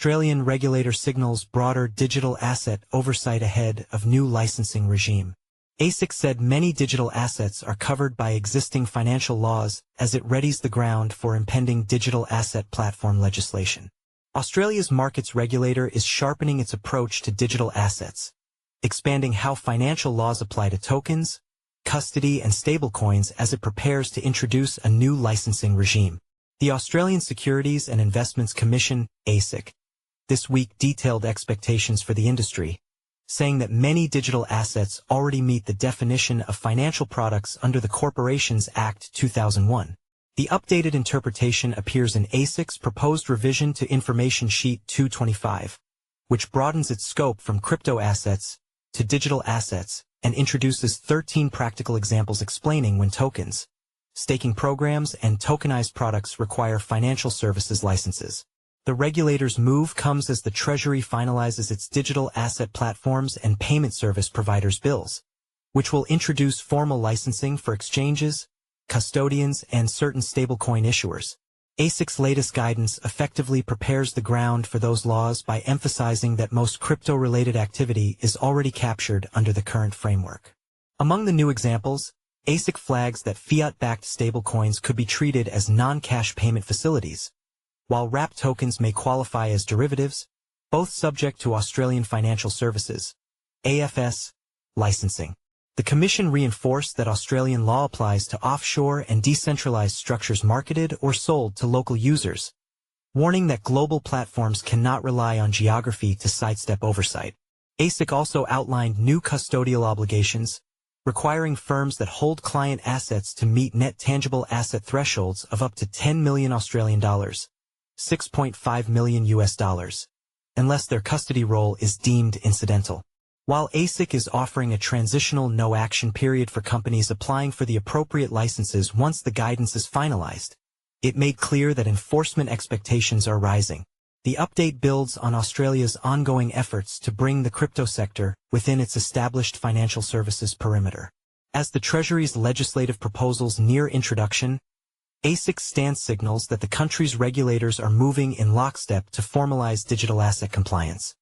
Australian regulator signals broader digital asset oversight ahead of new licensing regime. ASIC said many digital assets are covered by existing financial laws as it readies the ground for impending digital asset platform legislation. Australia's markets regulator is sharpening its approach to digital assets, expanding how financial laws apply to tokens, custody, and stablecoins as it prepares to introduce a new licensing regime. The Australian Securities and Investments Commission, ASIC, this week detailed expectations for the industry, saying that many digital assets already meet the definition of financial products under the Corporations Act 2001. The updated interpretation appears in ASIC's proposed revision to Information Sheet 225, which broadens its scope from crypto assets to digital assets and introduces 13 practical examples explaining when tokens, staking programs, and tokenized products require financial services licenses. The regulator's move comes as the Treasury finalizes its digital asset platforms and payment service providers bills, which will introduce formal licensing for exchanges, custodians, and certain stablecoin issuers. ASIC's latest guidance effectively prepares the ground for those laws by emphasizing that most crypto-related activity is already captured under the current framework. Among the new examples, ASIC flags that fiat-backed stablecoins could be treated as non-cash payment facilities, while wrapped tokens may qualify as derivatives, both subject to Australian Financial Services, AFS, licensing. The Commission reinforced that Australian law applies to offshore and decentralized structures marketed or sold to local users, warning that global platforms cannot rely on geography to sidestep oversight. ASIC also outlined new custodial obligations, requiring firms that hold client assets to meet net tangible asset thresholds of up to 10 million Australian dollars, 6.5 million US dollars, unless their custody role is deemed incidental. While ASIC is offering a transitional no-action period for companies applying for the appropriate licenses once the guidance is finalized, it made clear that enforcement expectations are rising. The update builds on Australia's ongoing efforts to bring the crypto sector within its established financial services perimeter. As the Treasury's legislative proposals near introduction, ASIC's stance signals that the country's regulators are moving in lockstep to formalize digital asset compliance.